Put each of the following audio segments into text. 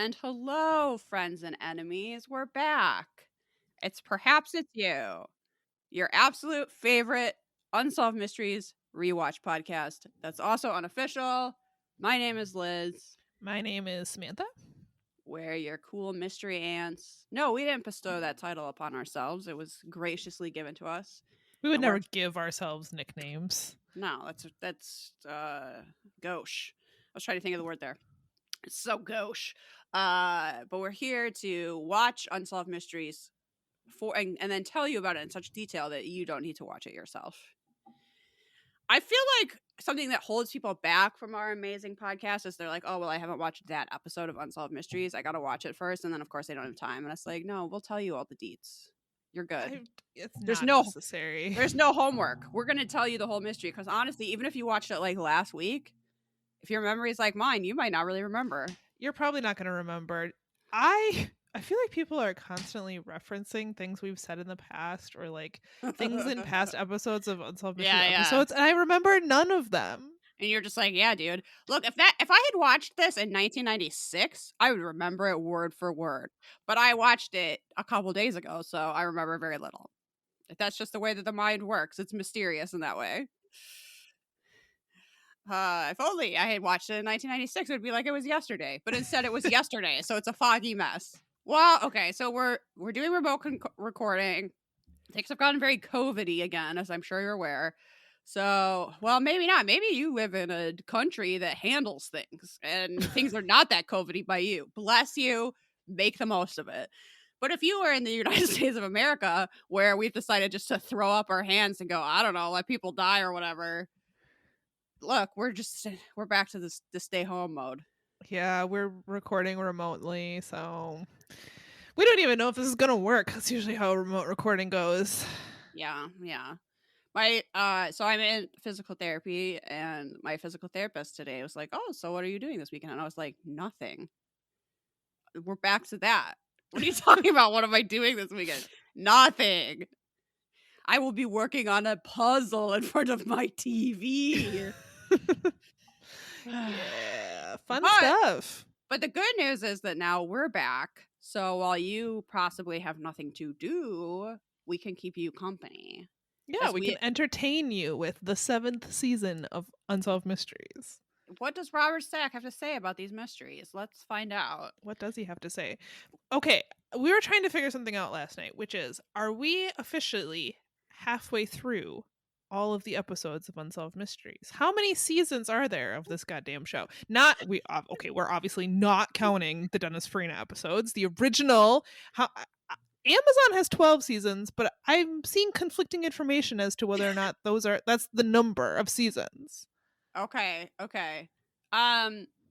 And hello, friends and enemies. We're back. Perhaps it's you, your absolute favorite Unsolved Mysteries rewatch podcast. That's also unofficial. My name is Liz. My name is Samantha. We're your cool mystery ants. No, we didn't bestow that title upon ourselves. It was graciously given to us. We would And never give ourselves nicknames. No, that's gauche. I was trying to think of the word there. It's so gauche. But we're here to watch Unsolved Mysteries and then tell you about it in such detail that you don't need to watch it yourself. I feel like something that holds people back from our amazing podcast is they're like, oh, well, I haven't watched that episode of Unsolved Mysteries. I got to watch it first. And then, of course, they don't have time. And it's like, no, we'll tell you all the deets. You're good. It's not necessary. There's no homework. We're going to tell you the whole mystery because honestly, even if you watched it like last week, if your memory is like mine, you might not really remember. You're probably not going to remember. I feel like people are constantly referencing things we've said in the past or like things in past episodes of Unsolved Mysteries episodes, and I remember none of them. And you're just like, yeah, dude. Look, if I had watched this in 1996, I would remember it word for word. But I watched it a couple days ago, so I remember very little. That's just the way that the mind works. It's mysterious in that way. If only I had watched it in 1996, it would be like it was yesterday. But instead, it was yesterday, so it's a foggy mess. Well, okay, so we're doing remote recording. Things have gotten very COVID-y again, as I'm sure you're aware. So, well, maybe not. Maybe you live in a country that handles things, and things are not that COVID-y by you. Bless you. Make the most of it. But if you were in the United States of America, where we've decided just to throw up our hands and go, I don't know, let people die or whatever. Look, we're back to the stay home mode. Yeah, we're recording remotely, so we don't even know if this is gonna work. That's usually how remote recording goes. Yeah. So I'm in physical therapy, and my physical therapist today was like, oh, so what are you doing this weekend? And I was like, nothing. We're back to that. What are you talking about? What am I doing this weekend? Nothing. I will be working on a puzzle in front of my TV. Yeah, fun stuff. But the good news is that now we're back. So while you possibly have nothing to do, we can keep you company. Yeah, we can entertain you with the 7th season of Unsolved Mysteries. What does Robert Stack have to say about these mysteries? Let's find out. What does he have to say? Okay, we were trying to figure something out last night, which is, are we officially halfway through all of the episodes of Unsolved Mysteries? How many seasons are there of this goddamn show? We're obviously not counting the Dennis Farina episodes. The original, Amazon has 12 seasons, but I'm seeing conflicting information as to whether or not that's the number of seasons. Okay.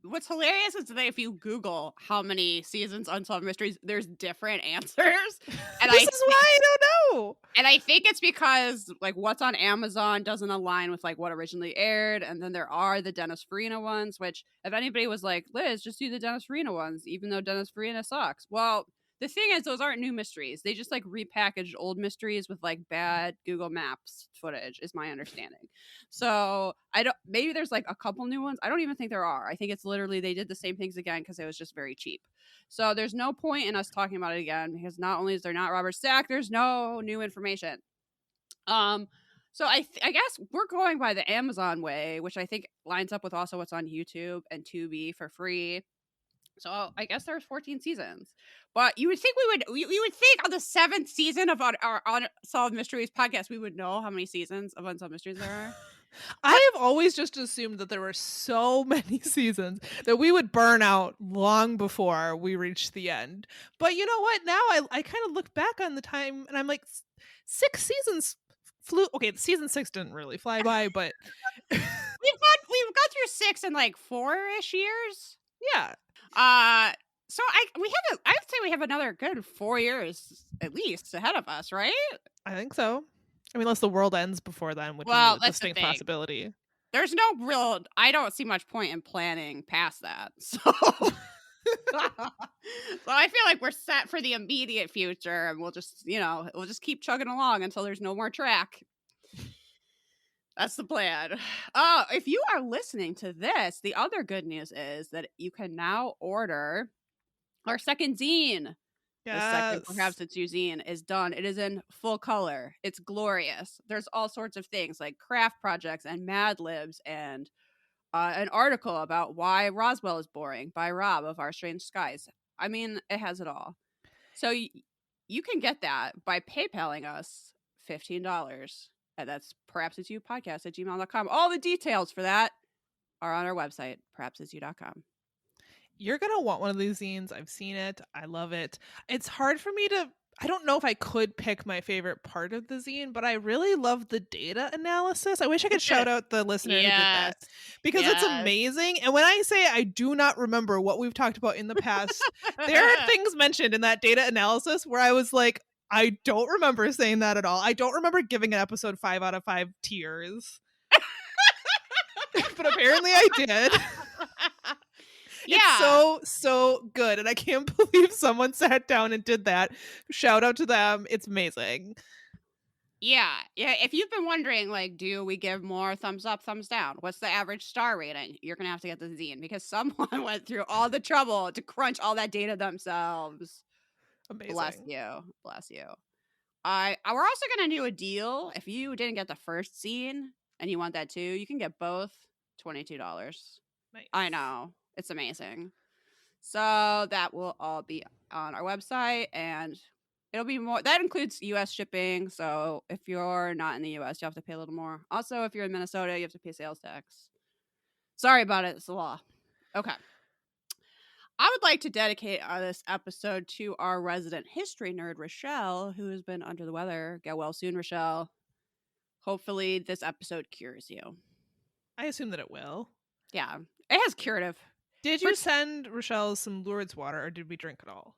What's hilarious is that if you Google how many seasons Unsolved Mysteries, there's different answers. And this is why I don't know. And I think it's because like what's on Amazon doesn't align with like what originally aired, and then there are the Dennis Farina ones, which if anybody was like, Liz, just do the Dennis Farina ones, even though Dennis Farina sucks. Well, the thing is, those aren't new mysteries. They just like repackaged old mysteries with like bad Google Maps footage, is my understanding. So maybe there's like a couple new ones. I don't even think there are. I think it's literally they did the same things again because it was just very cheap. So there's no point in us talking about it again because not only is there not Robert Stack, there's no new information. So I guess we're going by the Amazon way, which I think lines up with also what's on YouTube and Tubi for free. So I guess there's 14 seasons, but you would think we would think on the 7th season of our Unsolved Mysteries podcast, we would know how many seasons of Unsolved Mysteries there are. I have always just assumed that there were so many seasons that we would burn out long before we reached the end. But you know what? Now I kind of look back on the time and I'm like, 6 seasons flew. Okay, season 6 didn't really fly by, but we've got through 6 in like 4-ish years. Yeah. So I would say we have another good 4 years at least ahead of us, right? I think so. I mean, unless the world ends before then, which is a distinct possibility. There's I don't see much point in planning past that. So so I feel like we're set for the immediate future, and we'll just keep chugging along until there's no more track. That's the plan. If you are listening to this, the other good news is that you can now order Our second zine, the second Yes. Perhaps It's You zine, is done. It is in full color. It's glorious. There's all sorts of things like craft projects and Mad Libs and an article about why Roswell is boring by Rob of Our Strange Skies. I mean, it has it all. So you can get that by PayPaling us $15. And that's perhapsitsyouPodcast@gmail.com. All the details for that are on our website, perhapsitsyou.com. You're gonna want one of these zines. I've seen it. I love it. It's hard for me to. I don't know if I could pick my favorite part of the zine, but I really love the data analysis. I wish I could shout out the listener who did that Yes. because it's Yes. amazing. And when I say I do not remember what we've talked about in the past, there are things mentioned in that data analysis where I was like, I don't remember saying that at all. I don't remember giving an episode 5 out of 5 tears. But apparently I did. Yeah. It's so good, and I can't believe someone sat down and did that. Shout out to them. It's amazing. Yeah. If you've been wondering, like, do we give more thumbs up, thumbs down? What's the average star rating? You're gonna have to get the zine because someone went through all the trouble to crunch all that data themselves. Bless Amazing. you. Bless you. We're also gonna do a deal. If you didn't get the first zine and you want that too, you can get both. $22. Nice. I know. It's amazing. So that will all be on our website, and it'll be more. That includes US shipping. So if you're not in the US, you have to pay a little more. Also, if you're in Minnesota, you have to pay sales tax. Sorry about it. It's the law. Okay. I would like to dedicate this episode to our resident history nerd, Rochelle, who has been under the weather. Get well soon, Rochelle. Hopefully, this episode cures you. I assume that it will. Yeah, it has curative. Did you send Rochelle some Lourdes water, or did we drink it all?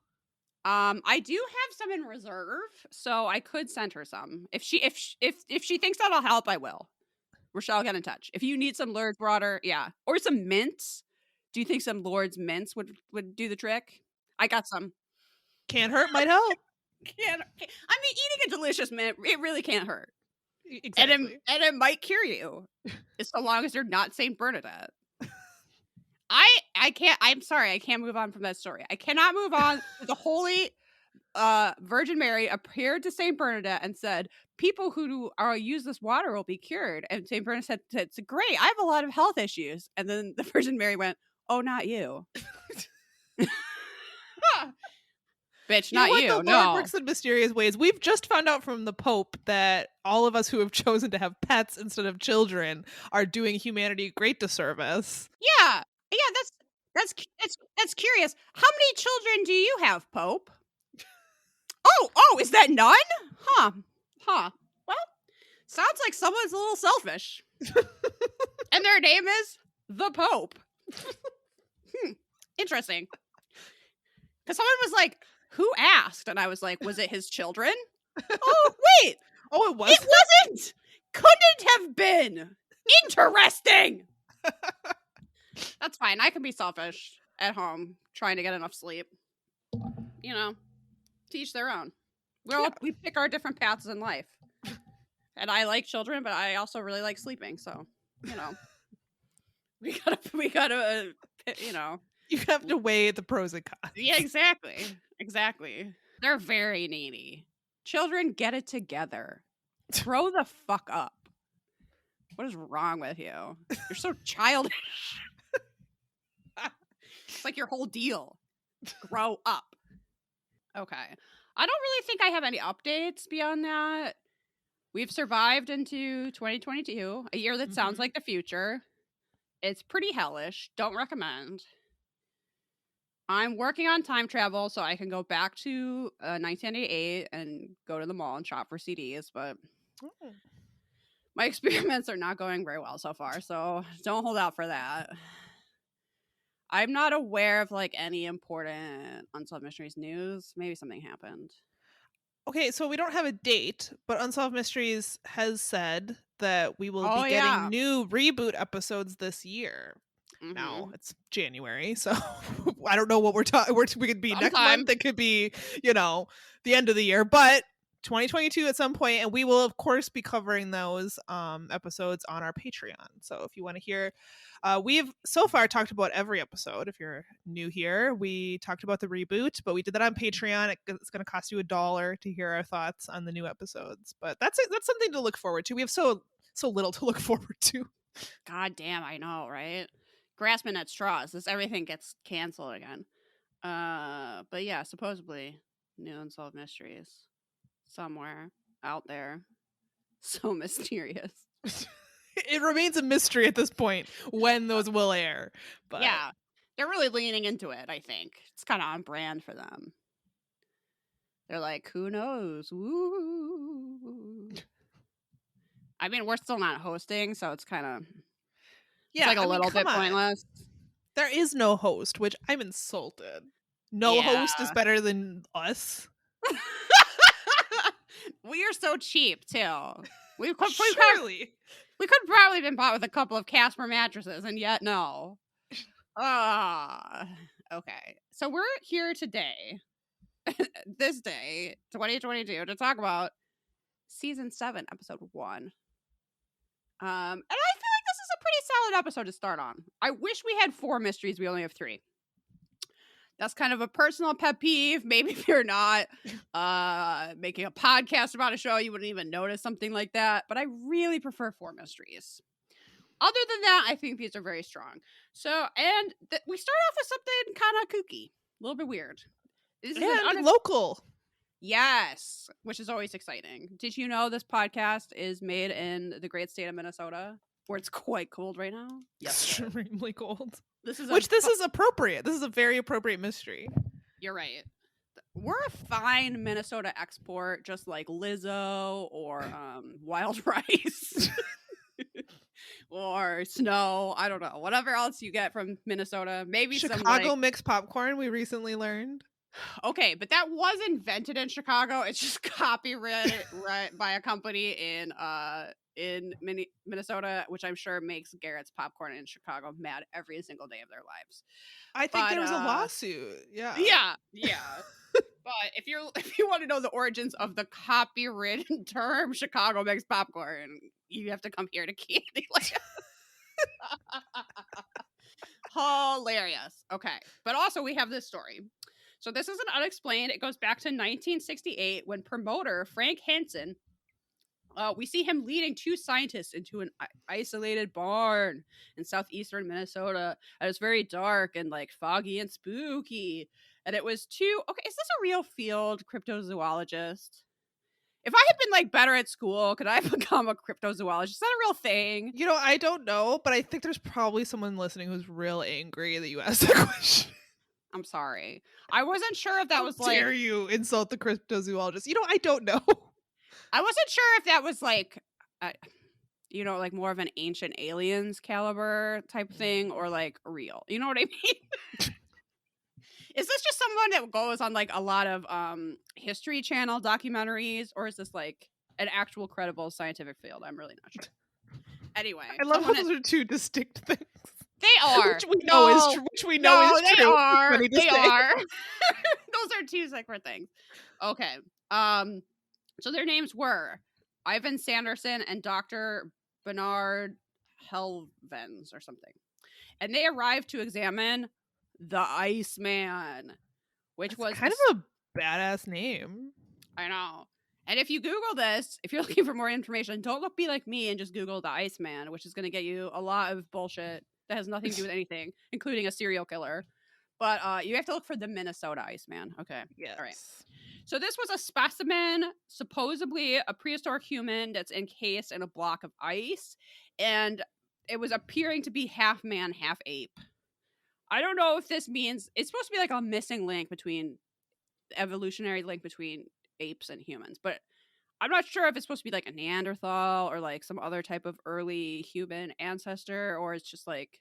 I do have some in reserve, so I could send her some. If she thinks that'll help, I will. Rochelle, get in touch. If you need some Lourdes water, yeah, or some mints. Do you think some Lourdes mints would do the trick? I got some. Can't hurt, might help. I mean, eating a delicious mint, it really can't hurt. Exactly. And it might cure you, so long as you're not Saint Bernadette. I can't. I'm sorry. I can't move on from that story. I cannot move on. The Holy Virgin Mary appeared to Saint Bernadette and said, "People who use this water will be cured." And Saint Bernadette said, "Great. I have a lot of health issues." And then the Virgin Mary went, "Oh, not you." Bitch, not you. The Lord works in mysterious ways. We've just found out from the Pope that all of us who have chosen to have pets instead of children are doing humanity a great disservice. Yeah, that's curious. How many children do you have, Pope? Oh, is that none? Huh. Well, sounds like someone's a little selfish. And their name is the Pope. Interesting. Because someone was like, "Who asked?" And I was like, "Was it his children?" Oh, wait. Oh, it was? It wasn't. Couldn't have been. Interesting. That's fine. I can be selfish at home trying to get enough sleep. You know, to each their own. We pick our different paths in life. And I like children, but I also really like sleeping. So, you know, we gotta, you know. You have to weigh the pros and cons. Yeah, exactly. They're very needy. Children, get it together. Grow the fuck up. What is wrong with you? You're so childish. It's like your whole deal. Grow up. Okay. I don't really think I have any updates beyond that. We've survived into 2022, a year that sounds like the future. It's pretty hellish. Don't recommend. I'm working on time travel so I can go back to 1988 and go to the mall and shop for CDs, but my experiments are not going very well so far, so don't hold out for that. I'm not aware of like any important Unsolved Mysteries news. Maybe something happened. Okay, so we don't have a date, but Unsolved Mysteries has said that we will be getting new reboot episodes this year. Mm-hmm. Now it's January, so I don't know what we're talking. We could be next month. It could be, the end of the year. But 2022 at some point, and we will of course be covering those episodes on our Patreon. So if you want to hear, we've so far talked about every episode. If you're new here, we talked about the reboot, but we did that on Patreon. It's going to cost you $1 to hear our thoughts on the new episodes, but that's something to look forward to. We have so little to look forward to. God damn, I know, right? Grasping at straws. This everything gets canceled again. But yeah, supposedly new Unsolved Mysteries somewhere out there. So mysterious. It remains a mystery at this point when those will air. But yeah, they're really leaning into it, I think. It's kind of on brand for them. They're like, who knows? Woo. I mean, we're still not hosting, so it's kind of like a little bit pointless. There is no host, which I'm insulted. No host is better than us. We are so cheap too. We could probably been bought with a couple of Casper mattresses, and yet no. Okay. So we're here today, this day, 2022, to talk about season 7, episode 1. And I feel like this is a pretty solid episode to start on. I wish we had 4 mysteries. We only have 3. That's kind of a personal pet peeve. Maybe if you're not making a podcast about a show, you wouldn't even notice something like that. But I really prefer 4 mysteries. Other than that, I think these are very strong. So, and we start off with something kind of kooky, a little bit weird. This is local. Yes, which is always exciting. Did you know this podcast is made in the great state of Minnesota, where it's quite cold right now? Yes, extremely cold. This is appropriate. This is a very appropriate mystery. You're right. We're a fine Minnesota export, just like Lizzo or Wild Rice or snow. I don't know. Whatever else you get from Minnesota. Maybe Chicago mixed popcorn, we recently learned. Okay, but that was invented in Chicago. It's just copyrighted by a company in Minnesota, which I'm sure makes Garrett's Popcorn in Chicago mad every single day of their lives. I think there was a lawsuit. Yeah. But if you want to know the origins of the copyrighted term Chicago makes popcorn, you have to come here to Candyland. Hilarious. Okay, but also we have this story. So this isn't unexplained. It goes back to 1968 when promoter Frank Hansen, we see him leading 2 scientists into an isolated barn in southeastern Minnesota. And it's very dark and like foggy and spooky. And it was 2. Okay, is this a real field, cryptozoologist? If I had been like better at school, could I have become a cryptozoologist? Is that a real thing? You know, I don't know, but I think there's probably someone listening who's real angry that you asked that question. I'm sorry. I wasn't sure if that was like... How dare you insult the cryptozoologist? You know, I don't know. I wasn't sure if that was like, like more of an Ancient Aliens caliber type thing or like real. You know what I mean? Is this just someone that goes on like a lot of History Channel documentaries, or is this like an actual credible scientific field? I'm really not sure. Anyway. I love how those are 2 distinct things. They are. Which we know is true. They are. They are. Those are 2 separate things. Okay. So their names were Ivan Sanderson and Dr. Bernard Helvens or something. And they arrived to examine the Iceman, which was kind of a badass name. I know. And if you Google this, if you're looking for more information, don't be like me and just Google the Iceman, which is going to get you a lot of bullshit that has nothing to do with anything, including a serial killer. But you have to look for the Minnesota Iceman. Okay. Yeah. All right. So this was a specimen, supposedly a prehistoric human that's encased in a block of ice. And it was appearing to be half man, half ape. I don't know if this means... It's supposed to be like a missing link between... evolutionary link between apes and humans. But I'm not sure if it's supposed to be like a Neanderthal or like some other type of early human ancestor, or it's just like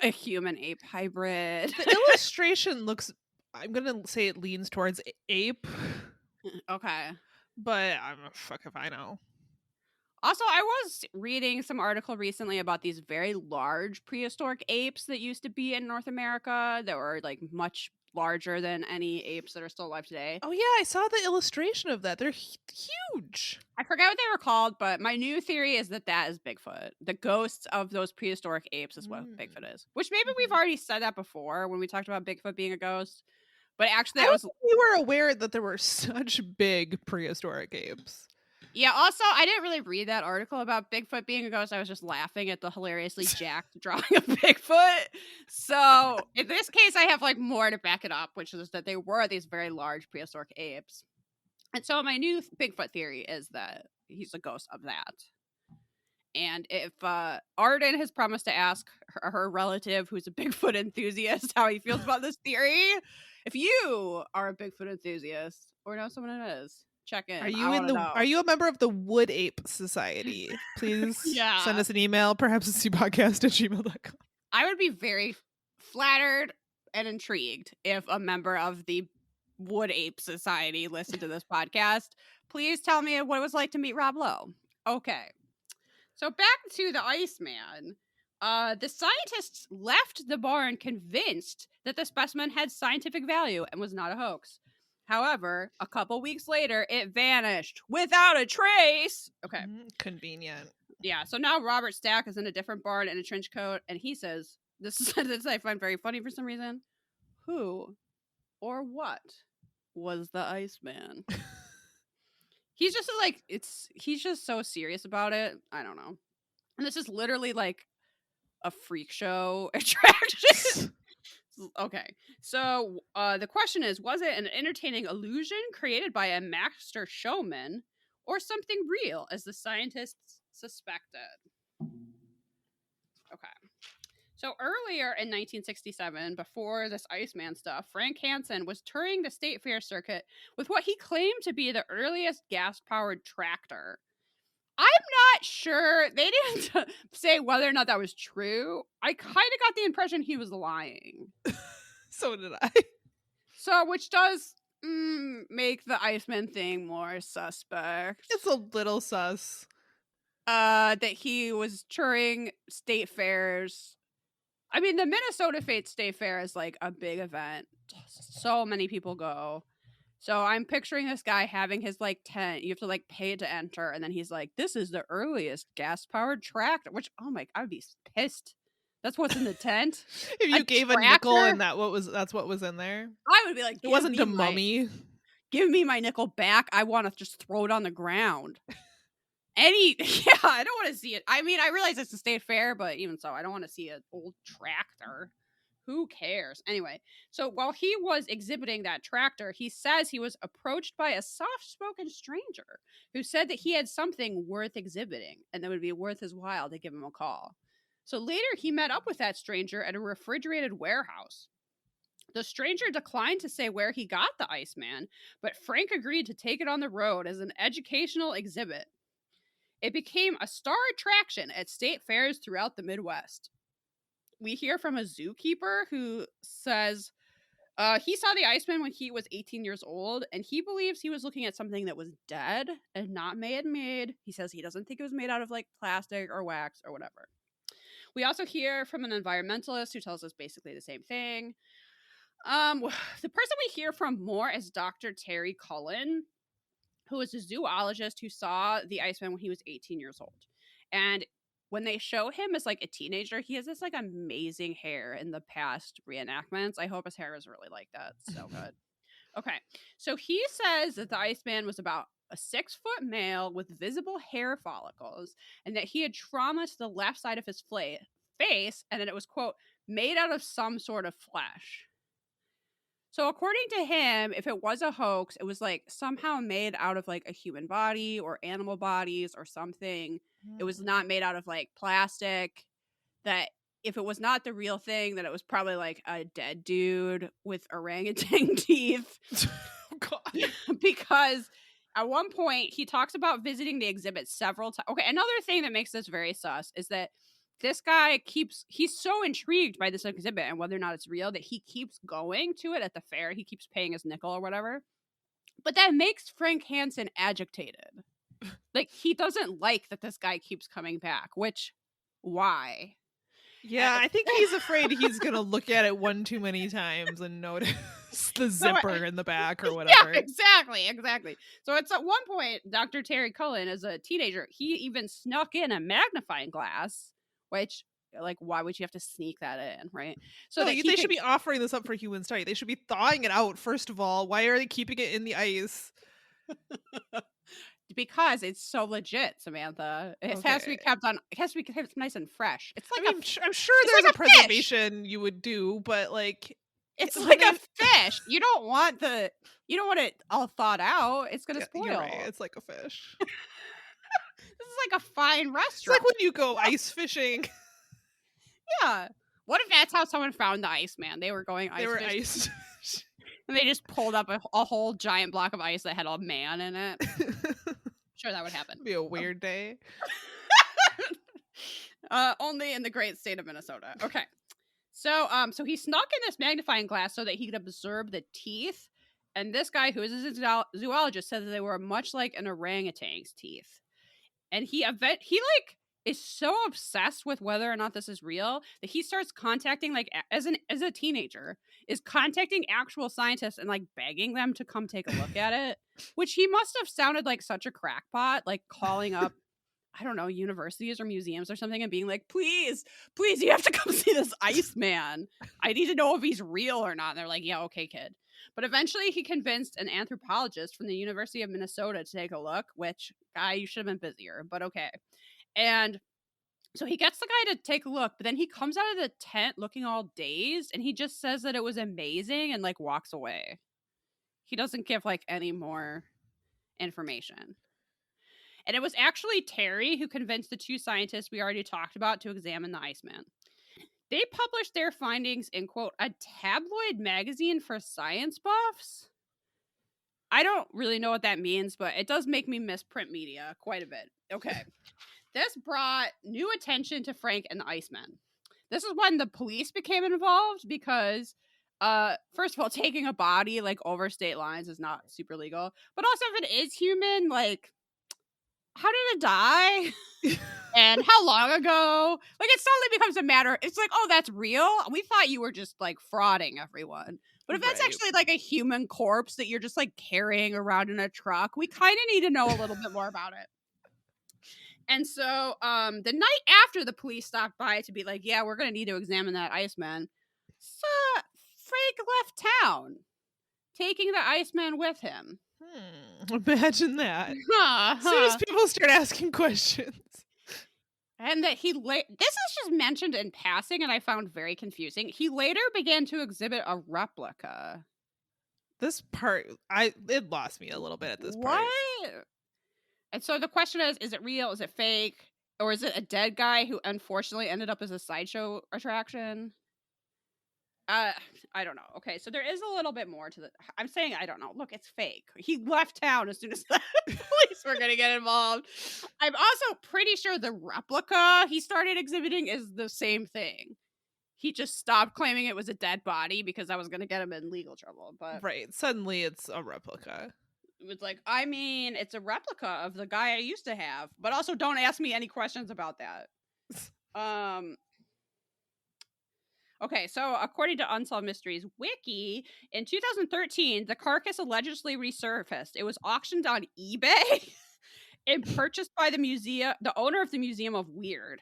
a human ape hybrid. The illustration looks... I'm going to say it leans towards ape. Okay. But I'm a fuck if I know. Also, I was reading some article recently about these very large prehistoric apes that used to be in North America that were like much larger than any apes that are still alive today. Oh yeah, I saw the illustration of that. They're huge. I forget what they were called, but my new theory is that that is Bigfoot. The ghosts of those prehistoric apes is what Bigfoot is. Which maybe we've already said that before when we talked about Bigfoot being a ghost. But actually, I that don't was think we were aware that there were such big prehistoric apes. yeah. Also, I didn't really read that article about Bigfoot being a ghost. I was just laughing at the hilariously jacked drawing of Bigfoot. So in this case, I have like more to back it up, which is that they were these very large prehistoric apes. And so my new Bigfoot theory is that he's a ghost of that. And if Arden has promised to ask her relative, who's a Bigfoot enthusiast, how he feels about this theory, if you are a Bigfoot enthusiast or know someone who is, check in. Are you a member of the Wood Ape Society? Please send us an email, perhaps ccpodcast@gmail.com. I would be very flattered and intrigued if a member of the Wood Ape Society listened to this podcast. Please tell me what it was like to meet Rob Lowe. Okay. So back to the Iceman. The scientists left the barn convinced that the specimen had scientific value and was not a hoax. However, a couple weeks later, it vanished without a trace. Okay. Convenient. Yeah, so now Robert Stack is in a different barn in a trench coat, and he says, this I find very funny for some reason, who or what was the Iceman? He's just like, he's just so serious about it. I don't know. And this is literally like a freak show attraction. Okay, so the question is, was it an entertaining illusion created by a master showman or something real, as the scientists suspected? Okay. So earlier in 1967, before this Iceman stuff, Frank Hansen was touring the state fair circuit with what he claimed to be the earliest gas-powered tractor. I'm not sure. They didn't say whether or not that was true. I kind of got the impression he was lying. So did I. So, which does make the Iceman thing more suspect. It's a little sus. That he was touring state fairs. I mean, the Minnesota State Fair is like a big event. So many people go. So I'm picturing this guy having his like tent. You have to like pay to enter, and then he's like, "This is the earliest gas-powered tractor." Which, oh my, I would be pissed. That's what's in the tent. If you gave a nickel and that's what was in there, I would be like, it wasn't a mummy. Give me my nickel back. I want to just throw it on the ground. I don't want to see it. I mean, I realize it's a state fair, but even so, I don't want to see an old tractor. Who cares? Anyway, so while he was exhibiting that tractor, he says he was approached by a soft-spoken stranger who said that he had something worth exhibiting and that would be worth his while to give him a call. So later, he met up with that stranger at a refrigerated warehouse. The stranger declined to say where he got the Iceman, but Frank agreed to take it on the road as an educational exhibit. It became a star attraction at state fairs throughout the Midwest. We hear from a zookeeper who says he saw the Iceman when he was 18 years old, and he believes he was looking at something that was dead and not man-made. He says he doesn't think it was made out of like plastic or wax or whatever. We also hear from an environmentalist who tells us basically the same thing. The person we hear from more is Dr. Terry Cullen, who is a zoologist who saw the Iceman when he was 18 years old. And when they show him as like a teenager, he has this like amazing hair in the past reenactments. I hope his hair is really like that. So good. Okay. So he says that the Iceman was about a 6-foot male with visible hair follicles and that he had trauma to the left side of his face and that it was, quote, made out of some sort of flesh. So according to him, if it was a hoax, it was like somehow made out of like a human body or animal bodies or something. It was not made out of like plastic. That if it was not the real thing, that it was probably like a dead dude with orangutan teeth. Oh, God. Because at one point he talks about visiting the exhibit several times. Okay, another thing that makes this very sus is that this guy he's so intrigued by this exhibit and whether or not it's real that he keeps going to it at the fair. He keeps paying his nickel or whatever. But that makes Frank Hansen agitated. Like, he doesn't like that this guy keeps coming back, which, why? Yeah, I think he's afraid he's gonna look at it one too many times and notice the So zipper in the back or yeah, whatever. exactly. So it's at one point, Dr. Terry Cullen, as a teenager, he even snuck in a magnifying glass, which, like, why would you have to sneak that in, right? So No, that he they could, should be offering this up for human study. They should be thawing it out, first of all. Why are they keeping it in the ice? because it's so legit, Samantha. It has to be Okay. kept on. It has to be kept nice and fresh. I mean, I'm sure It's there's like a a fish. preservation you would do, but like, It's when like a it, fish. You don't want it all thawed out. It's gonna yeah, you're right. spoil. It's like a fish. This is like a fine It's like restaurant. when you go ice fishing. Yeah. What if that's how someone found the Iceman? They were going They ice were fishing, ice. and they just pulled up a whole giant block of ice that had a man in it. Sure, that would happen. Be a weird day. Only in the great state of Minnesota. Okay. So he snuck in this magnifying glass so that he could observe the teeth. And this guy, who is a zoologist, said that they were much like an orangutan's teeth. And he like is so obsessed with whether or not this is real that he starts contacting, like, as a teenager, is contacting actual scientists and like begging them to come take a look at it, which he must have sounded like such a crackpot, like calling up, I don't know, universities or museums or something and being like, please, you have to come see this Iceman. I need to know if he's real or not. And they're like, yeah, okay, kid. But eventually he convinced an anthropologist from the University of Minnesota to take a look, which, guy, you should have been busier, but okay. And so he gets the guy to take a look, but then he comes out of the tent looking all dazed, and he just says that it was amazing and like walks away. He doesn't give like any more information. And it was actually Terry who convinced the two scientists we already talked about to examine the Iceman. They published their findings in, quote, a tabloid magazine for science buffs. I don't really know what that means, but it does make me miss print media quite a bit. Okay. This brought new attention to Frank and the Iceman. This is when the police became involved because, first of all, taking a body like over state lines is not super legal. But also, if it is human, like, how did it die? And how long ago? Like, it suddenly becomes a matter. It's like, oh, that's real? We thought you were just like frauding everyone. But if that's actually like a human corpse that you're just like carrying around in a truck, we kind of need to know a little bit more about it. And so the night after the police stopped by to be like, yeah, we're going to need to examine that Iceman, so Frank left town, taking the Iceman with him. Imagine that. As soon as people start asking questions. And that this is just mentioned in passing, and I found very confusing. He later began to exhibit a replica. This part, it lost me a little bit at this part. What? And so the question is it real? Is it fake? Or is it a dead guy who unfortunately ended up as a sideshow attraction? I don't know. Okay, so there is a little bit more to the. I'm saying I don't know. Look, it's fake. He left town as soon as the police were going to get involved. I'm also pretty sure the replica he started exhibiting is the same thing. He just stopped claiming it was a dead body because that was going to get him in legal trouble. But right, suddenly it's a replica. It was like, I mean, it's a replica of the guy I used to have, but also don't ask me any questions about that. Okay, so according to Unsolved Mysteries Wiki, in 2013, the carcass allegedly resurfaced. It was auctioned on eBay and purchased by the owner of the Museum of Weird.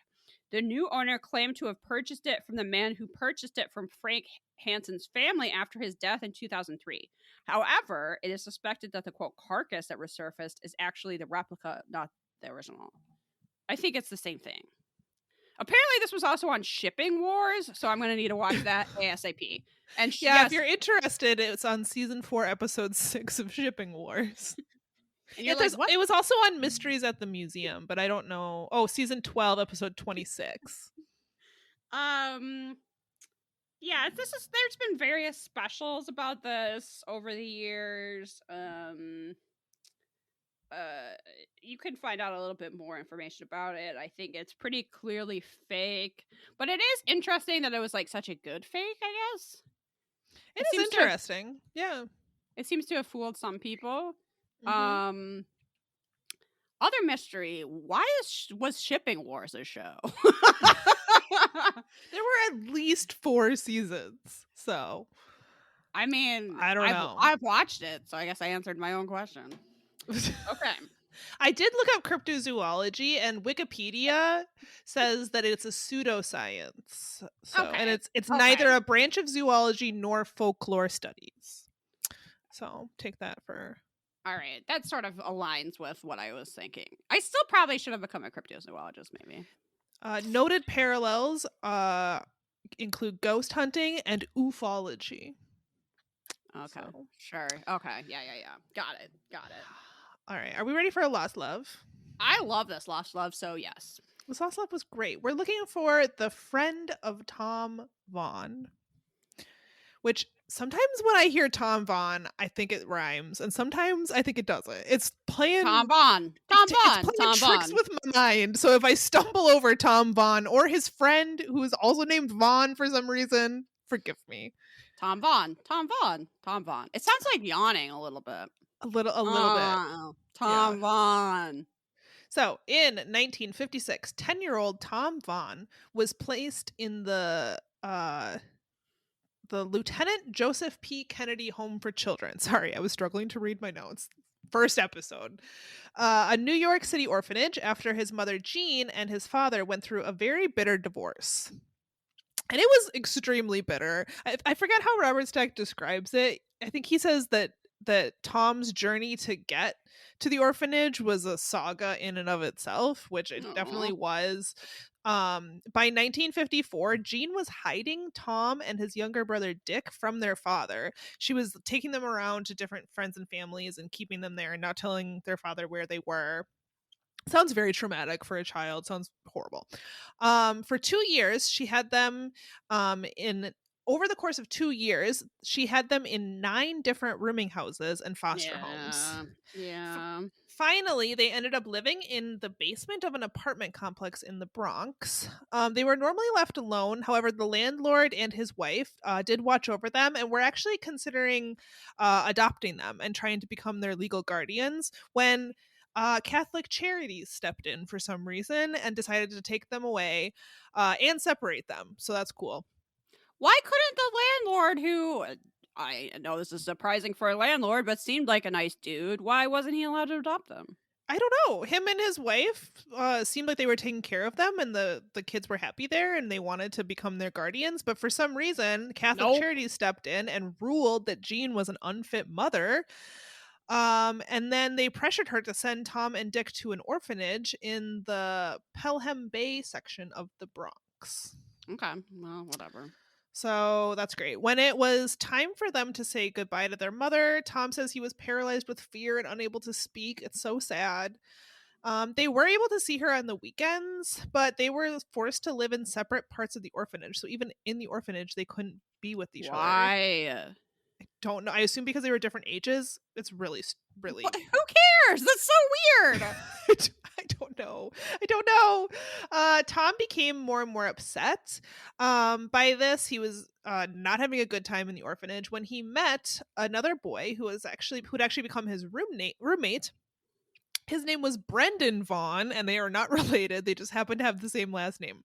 The new owner claimed to have purchased it from the man who purchased it from Frank Hansen's family after his death in 2003. However, it is suspected that the, quote, carcass that resurfaced is actually the replica, not the original. I think it's the same thing. Apparently, this was also on Shipping Wars, so I'm going to need to watch that ASAP. And yeah, yes, if you're interested, it's on season 4, episode 6 of Shipping Wars. And it was also on Mysteries at the Museum, but I don't know. Oh, season 12, episode 26. Yeah, there's been various specials about this over the years. You can find out a little bit more information about it. I think it's pretty clearly fake, but it is interesting that it was like such a good fake, I guess. It is interesting. Yeah. It seems to have fooled some people. Mm-hmm. Other mystery, why was Shipping Wars a show? There were at least 4 seasons. So, I mean, I don't I've know. I've watched it, so I guess I answered my own question. Okay. I did look up cryptozoology, and Wikipedia says that it's a pseudoscience. So, and Okay. it's Okay. neither a branch of zoology nor folklore studies. So, take that for All right. That sort of aligns with what I was thinking. I still probably should have become a cryptozoologist, maybe. noted parallels include ghost hunting and ufology. Okay. So, Sure. Okay. Yeah. Got it. Got it. all right. Are we ready for a lost love? I love this Lost Love, so yes. This lost love was great. We're looking for the friend of Tom Vaughn, which sometimes when I hear Tom Vaughn, I think it rhymes, and sometimes I think it doesn't. It's Tom playing Vaughn. Tom it's Vaughn. playing Tom tricks Vaughn. with my mind. So if I stumble over Tom Vaughn or his friend who is also named Vaughn for some reason, forgive me. Tom Vaughn. Tom Vaughn. Tom Vaughn. It sounds like yawning a little bit. A little bit. Oh, Yeah. Tom Vaughn. So in 1956, 10-year-old Tom Vaughn was placed in the Lieutenant Joseph P. Kennedy Home for Children. Sorry, I was struggling to read my notes. First episode. A New York City orphanage after his mother Jean and his father went through a very bitter divorce. And it was extremely bitter. I forget how Robert Stack describes it. I think he says that Tom's journey to get to the orphanage was a saga in and of itself, which it Aw. definitely was. By 1954, Jean was hiding Tom and his younger brother Dick from their father. She was taking them around to different friends and families and keeping them there and not telling their father where they were. Sounds very traumatic for a child. Sounds horrible. For 2 years, she had them in over the course of 2 years, she had them in 9 different rooming houses and foster homes. Yeah. F- Yeah. Finally, they ended up living in the basement of an apartment complex in the Bronx. They were normally left alone. However, the landlord and his wife did watch over them and were actually considering adopting them and trying to become their legal guardians when Catholic Charities stepped in for some reason and decided to take them away and separate them. So that's cool. Why couldn't the landlord, who I know this is surprising for a landlord, but seemed like a nice dude, why wasn't he allowed to adopt them? I don't know. Him and his wife seemed like they were taking care of them, and the kids were happy there, and they wanted to become their guardians. But for some reason, Catholic Nope. Charities stepped in and ruled that Jean was an unfit mother. And then they pressured her to send Tom and Dick to an orphanage in the Pelham Bay section of the Bronx. Okay. Well, whatever. So that's great. When it was time for them to say goodbye to their mother, Tom says he was paralyzed with fear and unable to speak. It's so sad. They were able to see her on the weekends, but they were forced to live in separate parts of the orphanage. So even in the orphanage, they couldn't be with each other. Why? Don't know. I assume because they were different ages. It's really. Who cares? That's so weird. I don't know. I don't know. Tom became more and more upset. By this, he was not having a good time in the orphanage when he met another boy who'd actually become his roommate. His name was Brendan Vaughn, and they are not related. They just happen to have the same last name.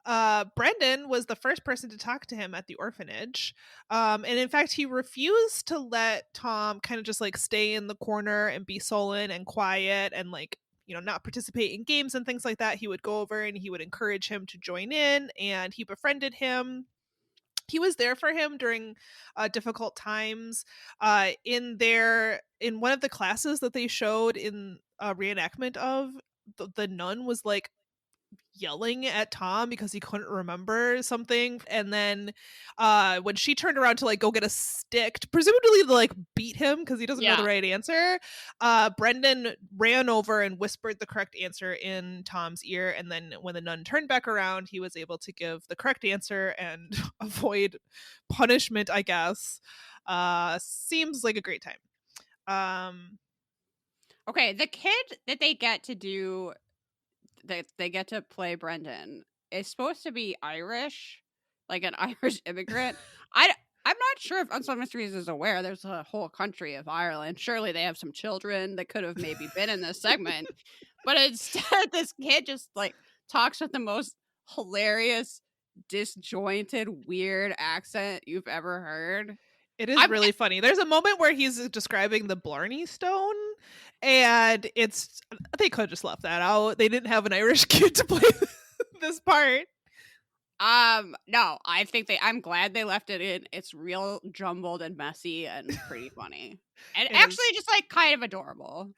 Brendan was the first person to talk to him at the orphanage. And in fact, he refused to let Tom kind of just like stay in the corner and be sullen and quiet and like, not participate in games and things like that. He would go over and he would encourage him to join in, and he befriended him. He was there for him during difficult times. In one of the classes that they showed in a reenactment of, the nun was like yelling at Tom because he couldn't remember something. And then when she turned around to like go get a stick, presumably to like beat him because he doesn't know the Yeah. right answer, Brendan ran over and whispered the correct answer in Tom's ear. And then when the nun turned back around, he was able to give the correct answer and avoid punishment, I guess. Seems like a great time. Okay, the kid that they get to do, that they get to play Brendan, is supposed to be Irish, like an Irish immigrant. I'm not sure if Unsolved Mysteries is aware there's a whole country of Ireland. Surely they have some children that could have maybe been in this segment, but instead this kid just like talks with the most hilarious, disjointed, weird accent you've ever heard? It is I'm really funny. There's a moment where he's describing the Blarney Stone, and they could have just left that out. They didn't have an Irish kid to play this part. no, I think I'm glad they left it in. It's real jumbled and messy and pretty funny. And It is. actually just like kind of adorable.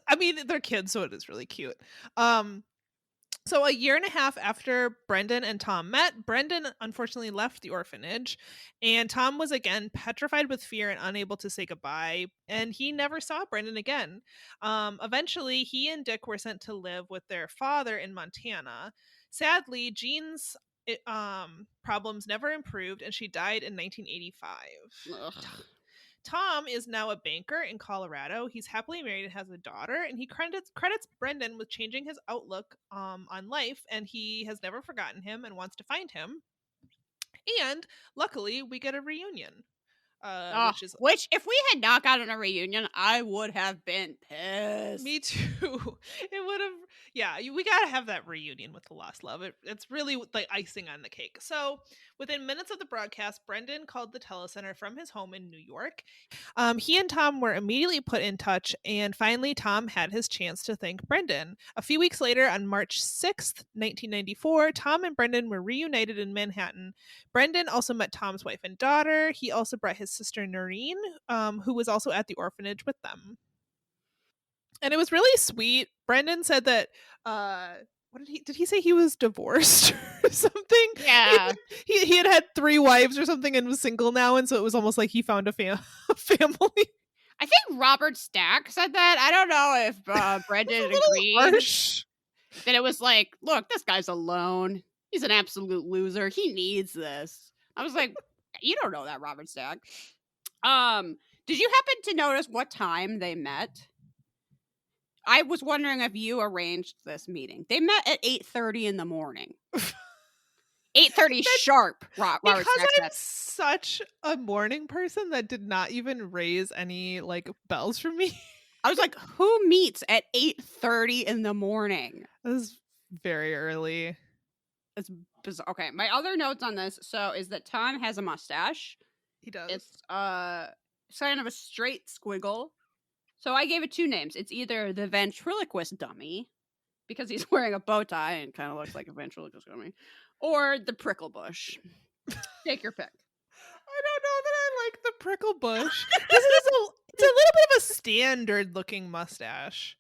I mean, they're kids, so it is really cute. So a year and a half after Brendan and Tom met, Brendan unfortunately left the orphanage, and Tom was again petrified with fear and unable to say goodbye, and he never saw Brendan again. Eventually, he and Dick were sent to live with their father in Montana. Sadly, Jean's problems never improved, and she died in 1985. Ugh. Tom is now a banker in Colorado. He's happily married and has a daughter, and he credits Brendan with changing his outlook on life, and he has never forgotten him and wants to find him. And luckily, we get a reunion, Which if we had not gotten a reunion, I would have been pissed. me too. It would have, yeah. We gotta have that reunion with the Lost Love. It's really like icing on the cake. So within minutes of the broadcast, Brendan called the telecenter from his home in New York. He and Tom were immediately put in touch, and finally, Tom had his chance to thank Brendan. A few weeks later, on March 6th, 1994, Tom and Brendan were reunited in Manhattan. Brendan also met Tom's wife and daughter. He also brought his sister Noreen, who was also at the orphanage with them. And it was really sweet. Brendan said that what did he say he was divorced or something? Yeah. He had 3 wives or something and was single now, and so it was almost like he found a family. I think Robert Stack said that. I don't know if Brendan agreed. Harsh. That it was like, look, this guy's alone. He's an absolute loser. He needs this. I was like, you don't know that, Robert Stack. Did you happen to notice what time they met? I was wondering if you arranged this meeting. They met at 8:30 in the morning. 8:30 sharp. Robert Because Stack I'm said. such a morning person that did not even raise any like bells for me. I was like, who meets at 8:30 in the morning? It was very early. It's bizarre. Okay, my other notes on this is that Tom has a mustache. He does. It's kind of a straight squiggle. So I gave it 2 names. It's either the ventriloquist dummy, because he's wearing a bow tie and kind of looks like a ventriloquist dummy, or the prickle bush. Take your pick. I don't know that I like the prickle bush. It's a little bit of a standard looking mustache.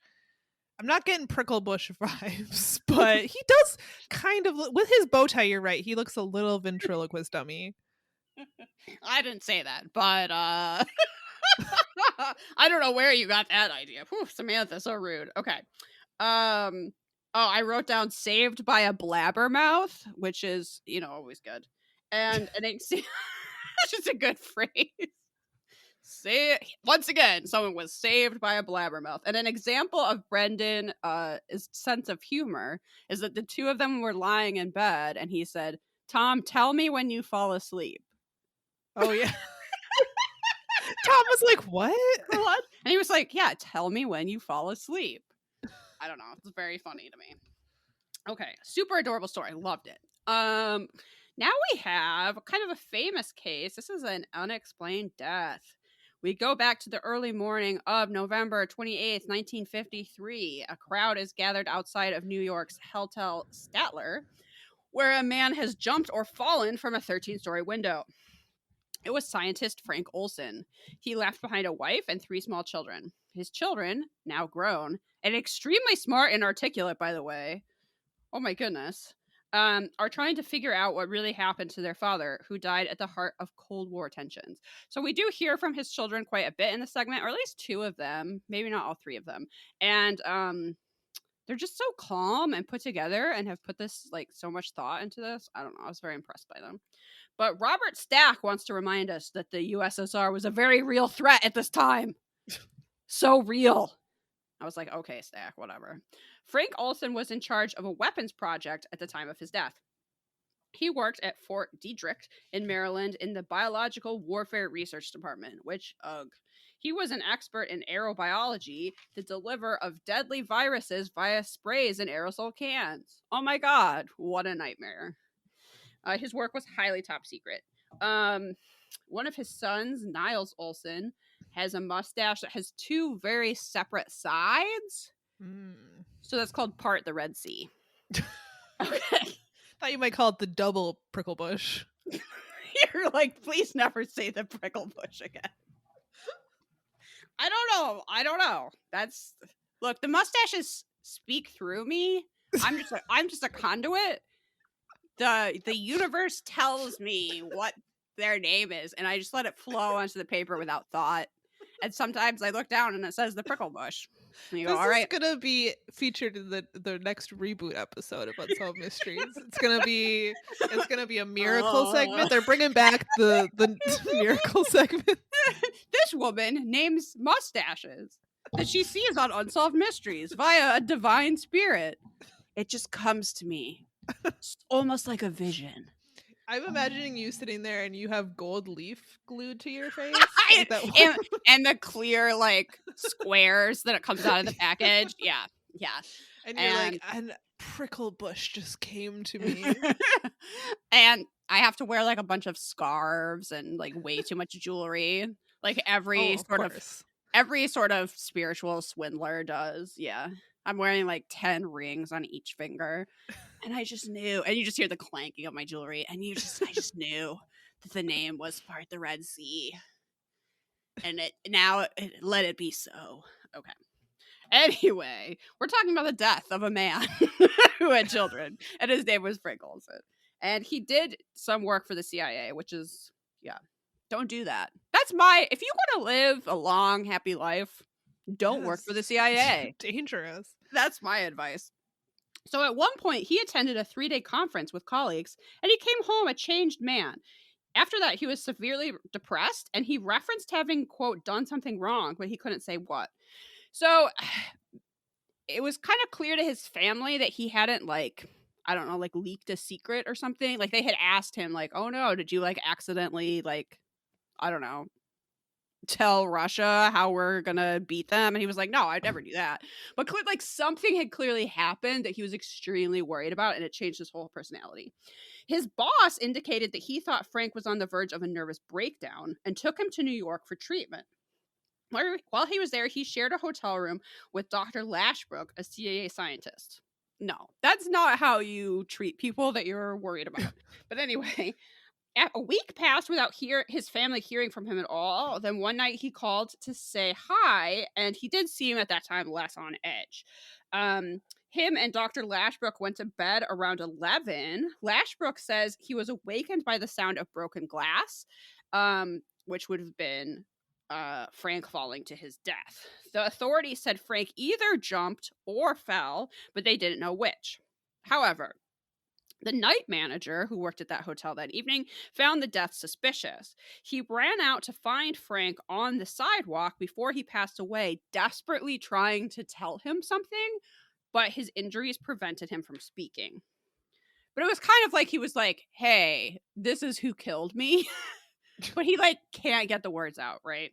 I'm not getting prickle bush vibes, but he does kind of, with his bow tie, you're right. He looks a little ventriloquist dummy. I didn't say that, but I don't know where you got that idea. Whew, Samantha, so rude. Okay. I wrote down saved by a blabbermouth, which is, always good. And it's just a good phrase. Once again, someone was saved by a blabbermouth. And an example of Brendan's sense of humor is that the 2 of them were lying in bed and he said, Tom, tell me when you fall asleep. Oh, yeah. Tom was like, what? What? And he was like, yeah, tell me when you fall asleep. I don't know. It's very funny to me. Okay. Super adorable story. Loved it. Now we have kind of a famous case. This is an unexplained death. We go back to the early morning of November 28th, 1953. A crowd is gathered outside of New York's Hotel Statler, where a man has jumped or fallen from a 13-story window. It was scientist Frank Olson. He left behind a wife and 3 small children. His children, now grown, and extremely smart and articulate, by the way, oh my goodness, are trying to figure out what really happened to their father, who died at the heart of Cold War tensions. So we do hear from his children quite a bit in the segment, or at least 2 of them, maybe not all 3 of them. And they're just so calm and put together and have put this like so much thought into this. I don't know. I was very impressed by them. But Robert Stack wants to remind us that the USSR was a very real threat at this time. So real. I was like, okay, Stack, whatever. Frank Olson was in charge of a weapons project at the time of his death. He worked at Fort Detrick in Maryland in the Biological Warfare Research Department, which, ugh. He was an expert in aerobiology, the deliver of deadly viruses via sprays in aerosol cans. Oh my god, what a nightmare. His work was highly top secret. One of his sons, Niles Olson, has a mustache that has two very separate sides. So that's called part the Red Sea. Okay. Thought you might call it the double prickle bush. You're like, please never say the prickle bush again. I don't know. That's look, the mustaches speak through me. I'm just a conduit. The universe tells me what their name is, and I just let it flow onto the paper without thought. And sometimes I look down and it says the prickle bush. And you go, all right. This is gonna be featured in the next reboot episode of Unsolved Mysteries. It's gonna be a miracle segment. They're bringing back the miracle segment. This woman names mustaches that she sees on Unsolved Mysteries via a divine spirit. It just comes to me. It's almost like a vision. I'm imagining you sitting there and you have gold leaf glued to your face. and the clear like squares that it comes out of the package. Yeah. And you're like, and prickle bush just came to me. And I have to wear like a bunch of scarves and like way too much jewelry. Like every sort of spiritual swindler does. Yeah. I'm wearing like 10 rings on each finger. And I just knew. And you just hear the clanking of my jewelry. And I just knew that the name was Part the Red Sea. And let it be so. Okay. Anyway, we're talking about the death of a man who had children. And his name was Frank Olson. And he did some work for the CIA, which is, don't do that. If you want to live a long, happy life, don't work for the CIA. Dangerous. That's my advice. So at one point, he attended a 3-day conference with colleagues, and he came home a changed man. After that, he was severely depressed, and he referenced having, quote, done something wrong, but he couldn't say what. So it was kind of clear to his family that he hadn't, leaked a secret or something. Like, they had asked him, like, oh no, did you, accidentally, tell Russia how we're gonna beat them? And he was like, no, I'd never do that. But something had clearly happened that he was extremely worried about, and it changed his whole personality. His boss indicated that he thought Frank was on the verge of a nervous breakdown and took him to New York for treatment. While he was there, he shared a hotel room with Dr. Lashbrook, a CIA scientist. No, that's not how you treat people that you're worried about. But anyway, a week passed without his family hearing from him at all. Then one night he called to say hi, and he did seem at that time less on edge. Him and Dr. Lashbrook went to bed around 11. Lashbrook says he was awakened by the sound of broken glass, which would have been Frank falling to his death. The authorities said Frank either jumped or fell, but they didn't know which. However, the night manager who worked at that hotel that evening found the death suspicious. He ran out to find Frank on the sidewalk before he passed away, desperately trying to tell him something, but his injuries prevented him from speaking. But it was kind of like he was like, hey, this is who killed me. But he can't get the words out, right?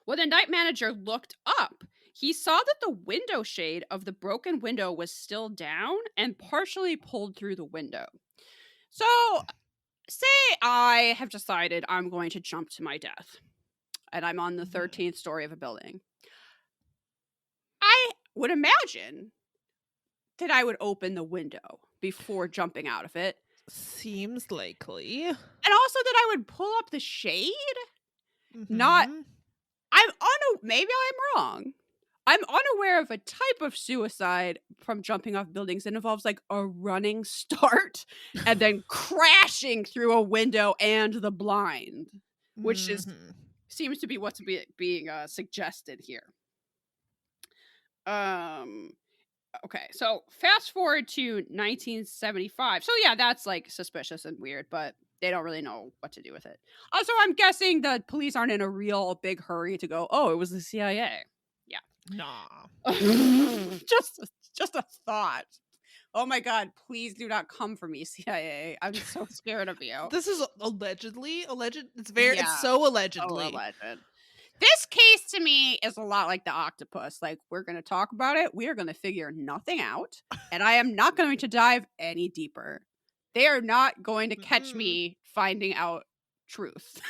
When the night manager looked up, he saw that the window shade of the broken window was still down and partially pulled through the window. So, say I have decided I'm going to jump to my death, and I'm on the 13th story of a building. I would imagine that I would open the window before jumping out of it. Seems likely. And also that I would pull up the shade. Maybe I'm wrong. I'm unaware of a type of suicide from jumping off buildings that involves a running start and then crashing through a window and the blind, which seems to be what's being suggested here. Okay, so fast forward to 1975. So yeah, that's suspicious and weird, but they don't really know what to do with it. Also, I'm guessing the police aren't in a real big hurry to go, oh, it was the CIA. Yeah. Nah. just a thought. Oh my God, please do not come for me, CIA. I'm so scared of you. This is allegedly alleged. It's Yeah, so so allegedly. alleged. This case to me is a lot like the octopus. Like, we're going to talk about it. We are going to figure nothing out. And I am not going to dive any deeper. They are not going to catch Mm-mm. me finding out truth.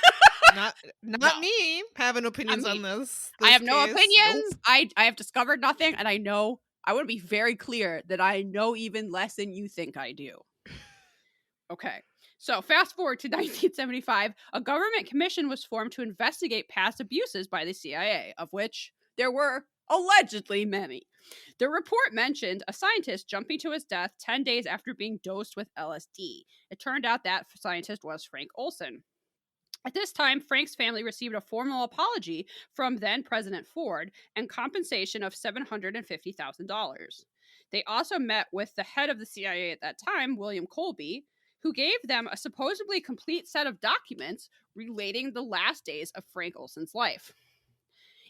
Not No, me having not opinions on me. this I this have no case. Nope. opinions. I have discovered nothing. And I know, I want to be very clear that I know even less than you think I do. Okay. So fast forward to 1975, a government commission was formed to investigate past abuses by the CIA, of which there were allegedly many. The report mentioned a scientist jumping to his death 10 days after being dosed with LSD. It turned out that scientist was Frank Olson. At this time, Frank's family received a formal apology from then President Ford and compensation of $750,000. They also met with the head of the CIA at that time, William Colby, who gave them a supposedly complete set of documents relating the last days of Frank Olson's life.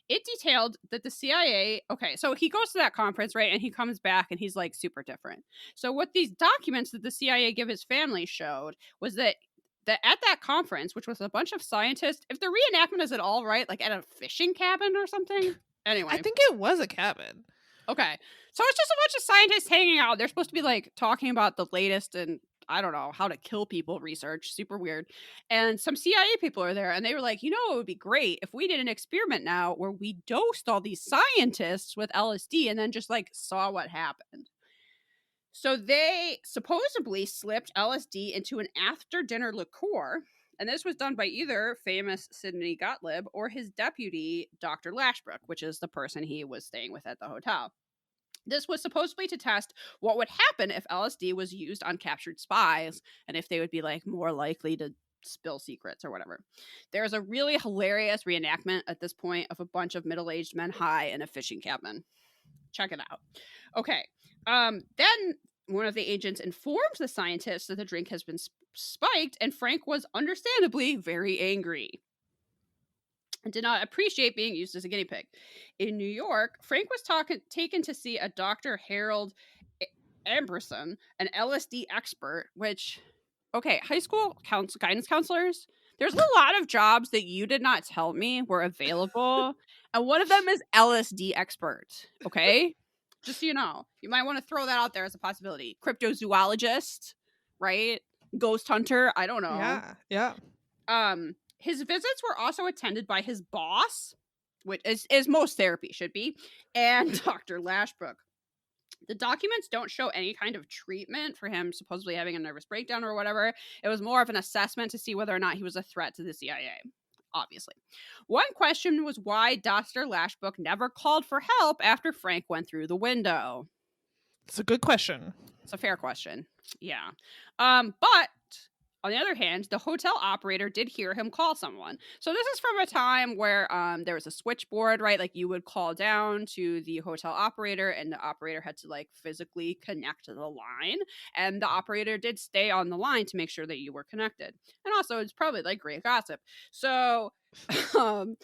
It detailed that the CIA, okay, so he goes to that conference, right? And he comes back and he's like super different. So, what these documents that the CIA give his family showed was that at that conference, which was a bunch of scientists, if the reenactment is at all right, like at a fishing cabin or something. I Anyway, think it was a cabin. okay. So it's just a bunch of scientists hanging out. They're supposed to be like talking about the latest and I don't know how to kill people research. Super weird. And some CIA people are there and they were like, it would be great if we did an experiment now where we dosed all these scientists with LSD and then just like saw what happened. So they supposedly slipped LSD into an after dinner liqueur. And this was done by either famous Sidney Gottlieb or his deputy, Dr. Lashbrook, which is the person he was staying with at the hotel. This was supposedly to test what would happen if LSD was used on captured spies and if they would be like more likely to spill secrets or whatever. There's a really hilarious reenactment at this point of a bunch of middle-aged men high in a fishing cabin. Check it out. Okay. Then one of the agents informed the scientists that the drink has been spiked, and Frank was understandably very angry and did not appreciate being used as a guinea pig. In New York, Frank was taken to see a Dr. Harold Amberson, an LSD expert, which, okay, high school guidance counselors, there's a lot of jobs that you did not tell me were available, and one of them is LSD expert, okay? Just so you know. You might want to throw that out there as a possibility. Cryptozoologist, right? Ghost hunter, I don't know. Yeah. His visits were also attended by his boss, which is most therapy should be, and Dr. Lashbrook. The documents don't show any kind of treatment for him supposedly having a nervous breakdown or whatever. It was more of an assessment to see whether or not he was a threat to the CIA, obviously. One question was why Dr. Lashbrook never called for help after Frank went through the window. It's a good question. It's a fair question. Yeah. But on the other hand, the hotel operator did hear him call someone. So this is from a time where there was a switchboard, right? Like you would call down to the hotel operator and the operator had to like physically connect to the line. And the operator did stay on the line to make sure that you were connected. And also it's probably like great gossip. So the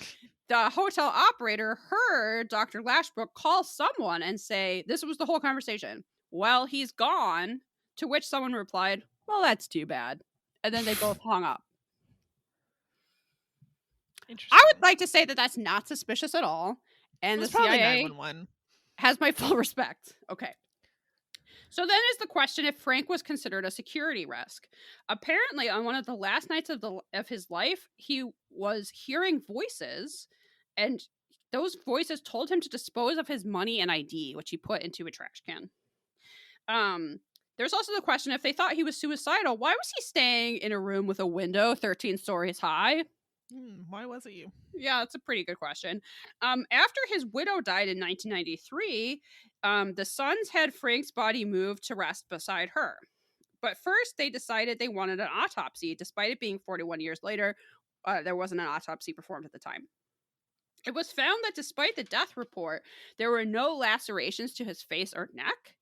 hotel operator heard Dr. Lashbrook call someone and say, this was the whole conversation. Well, he's gone. To which someone replied, well, that's too bad. And then they both hung up. Interesting. I would like to say that that's not suspicious at all. And the probably CIA 911. has my full respect. Okay. So then is the question if Frank was considered a security risk. Apparently, on one of the last nights of his life, he was hearing voices, and those voices told him to dispose of his money and ID, which he put into a trash can. There's also the question if they thought he was suicidal, why was he staying in a room with a window 13 stories high? Why was he? Yeah, that's a pretty good question. After his widow died in 1993, the sons had Frank's body moved to rest beside her. But first, they decided they wanted an autopsy. Despite it being 41 years later, there wasn't an autopsy performed at the time. It was found that despite the death report, there were no lacerations to his face or neck.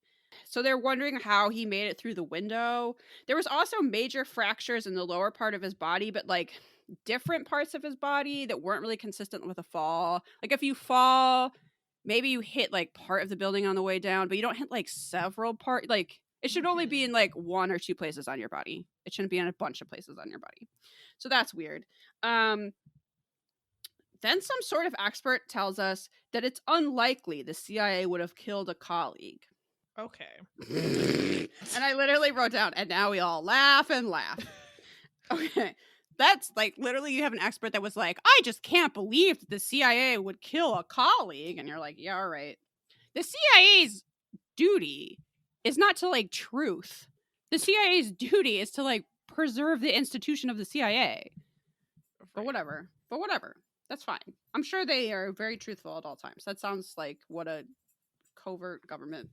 So they're wondering how he made it through the window. There was also major fractures in the lower part of his body, but like different parts of his body that weren't really consistent with a fall. Like if you fall, maybe you hit like part of the building on the way down, but you don't hit like several parts. Like It should only be in like 1 or 2 places on your body. It shouldn't be in a bunch of places on your body. So that's weird. Then some sort of expert tells us that it's unlikely the CIA would have killed a colleague. Okay. And I literally wrote down, and now we all laugh and laugh. Okay. That's like literally you have an expert that was like, I just can't believe that the CIA would kill a colleague. And you're like, yeah, all right. The CIA's duty is not to like truth. The CIA's duty is to like preserve the institution of the CIA. Or whatever. But whatever. That's fine. I'm sure they are very truthful at all times. That sounds like what a covert government.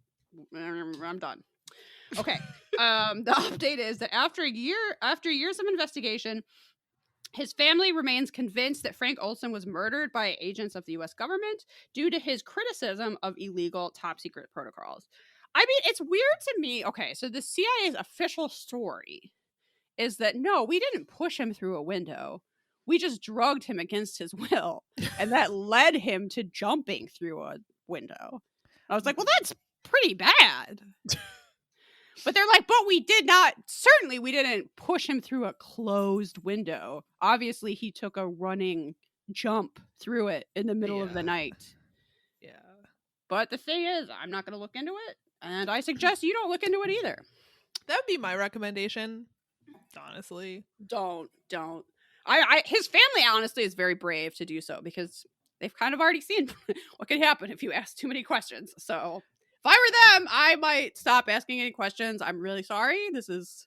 I'm done. Okay. The update is that after years of investigation, his family remains convinced that Frank Olson was murdered by agents of the U.S. government due to his criticism of illegal top secret protocols. I mean, it's weird to me. Okay, so the CIA's official story is that no, we didn't push him through a window. We just drugged him against his will. And that led him to jumping through a window. I was like, well, that's pretty bad. But they're like, but we didn't push him through a closed window. Obviously, he took a running jump through it in the middle of the night. Yeah. But the thing is, I'm not going to look into it. And I suggest you don't look into it either. That would be my recommendation, honestly. Don't. His family, honestly, is very brave to do so because they've kind of already seen what could happen if you ask too many questions. So if I were them, I might stop asking any questions. I'm really sorry. This is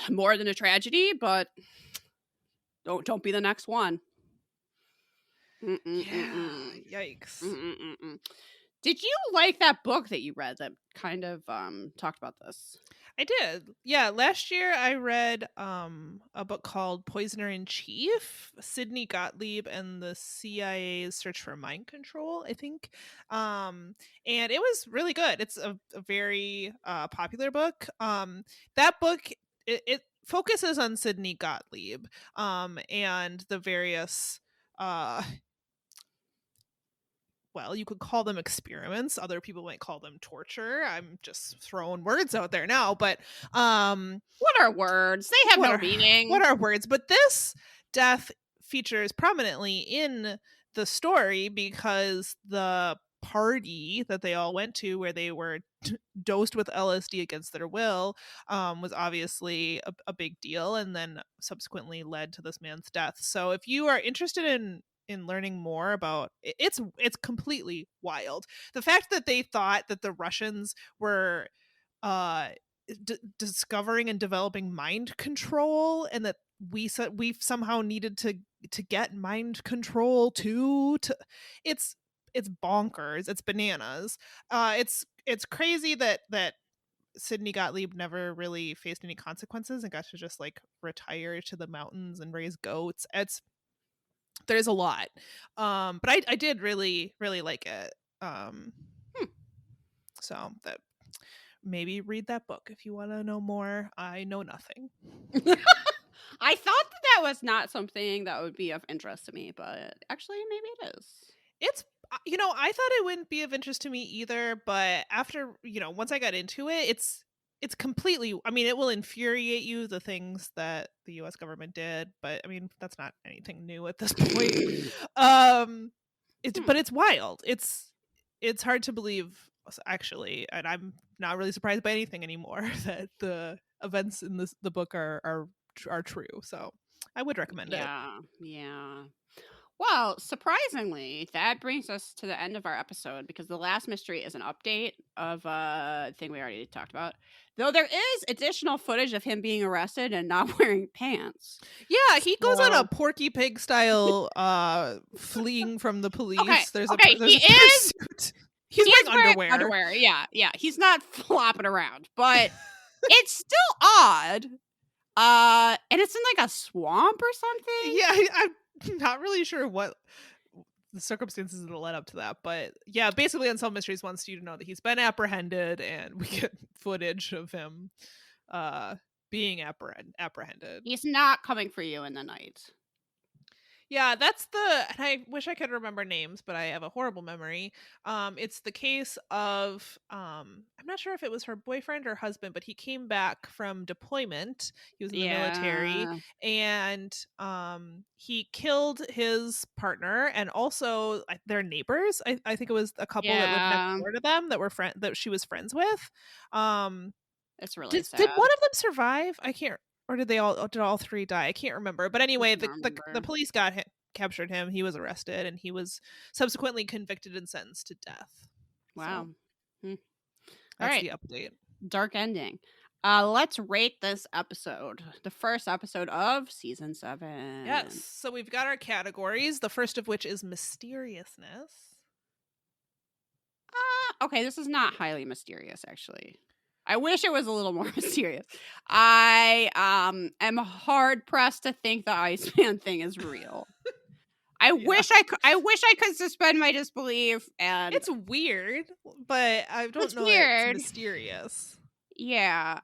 more than a tragedy, but don't be the next one. Yikes. Did you like that book that you read that kind of talked about this? I did. Yeah, last year I read a book called Poisoner in Chief, Sidney Gottlieb and the CIA's Search for Mind Control, I think. And it was really good. It's a very popular book. That book, it focuses on Sidney Gottlieb and the various well, you could call them experiments. Other people might call them torture. I'm just throwing words out there now, but what are words? They have no meaning. What are words? But this death features prominently in the story because the party that they all went to where they were dosed with LSD against their will was obviously a big deal and then subsequently led to this man's death. So if you are interested in learning more about it's completely wild. The fact that they thought that the Russians were discovering and developing mind control and that we somehow needed to get mind control too, it's bonkers. It's bananas. It's crazy that Sidney Gottlieb never really faced any consequences and got to just like retire to the mountains and raise goats. There's a lot, but I did really like it. So that maybe read that book if you want to know more. I know nothing. I thought that was not something that would be of interest to me, but actually maybe it is. It's I thought it wouldn't be of interest to me either, but after once I got into it, it's completely, I mean, it will infuriate you, the things that the US government did, but I mean, that's not anything new at this point. But it's wild. It's hard to believe, actually, and I'm not really surprised by anything anymore that the events in the book are true. So I would recommend it. Yeah. Well, surprisingly, that brings us to the end of our episode because the last mystery is an update of a thing we already talked about. Though there is additional footage of him being arrested and not wearing pants. Yeah, he goes on a Porky Pig style fleeing from the police. Okay, there's a pursuit. He's wearing underwear. Yeah. He's not flopping around, but it's still odd. And it's in like a swamp or something. Yeah, I'm not really sure what the circumstances that led up to that, but yeah, basically Unsolved Mysteries wants you to know that he's been apprehended, and we get footage of him being apprehended. He's not coming for you in the night. Yeah, and I wish I could remember names, but I have a horrible memory. It's the case of I'm not sure if it was her boyfriend or husband, but he came back from deployment. He was in the military, Yeah. and he killed his partner and also their neighbors. I think it was a couple that lived next Yeah. door to them that she was friends with. Um It's really did sad. one of them survive? I can't, or did all three die? I can't remember. But I anyway, don't the remember. police captured him. He was arrested, and he was subsequently convicted and sentenced to death. Wow. So Hmm. All that's right. the update. Dark ending. Let's rate this episode. The first episode of season 7. Yes. So we've got our categories. The first of which is mysteriousness. Okay, this is not highly mysterious, actually. I wish it was a little more mysterious. I am hard pressed to think the Iceman thing is real. I Yeah. wish I could suspend my disbelief, and It's weird, but I don't it's know that weird. it's mysterious. Yeah.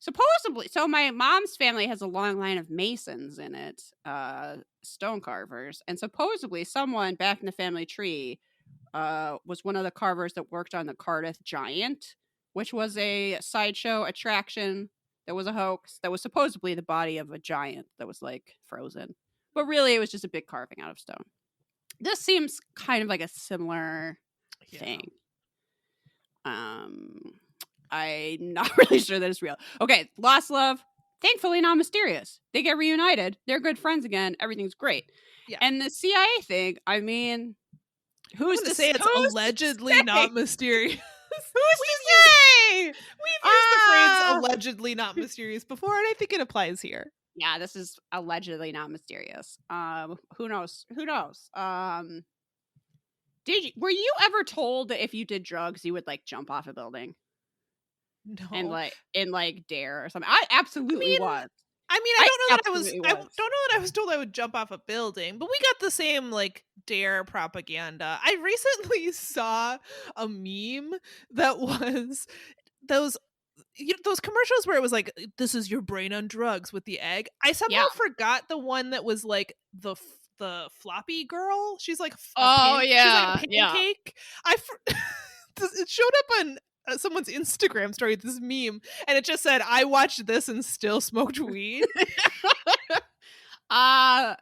Supposedly, so my mom's family has a long line of masons in it, stone carvers, and supposedly someone back in the family tree was one of the carvers that worked on the Cardiff Giant, which was a sideshow attraction that was a hoax, that was supposedly the body of a giant that was like frozen. But really, it was just a big carving out of stone. This seems kind of like a similar Yeah. thing. I'm not really sure that it's real. Okay, Lost Love, thankfully not mysterious. They get reunited. They're good friends again. Everything's great. Yeah. And the CIA thing, I mean, who's to to say it's allegedly not mysterious? Who's to say? We've used the phrase allegedly not mysterious before, and I think it applies here. Yeah, this is allegedly not mysterious. Who knows? Who knows? Were you ever told that if you did drugs you would like jump off a building? No. And like dare or something? I absolutely was. I don't know that I was told I would jump off a building, but we got the same like dare propaganda. I recently saw a meme that was those those commercials where it was like, this is your brain on drugs with the egg. I somehow forgot the one that was like the floppy girl. She's like she's like a pancake. It showed up on someone's Instagram story, this meme, and it just said, I watched this and still smoked weed. I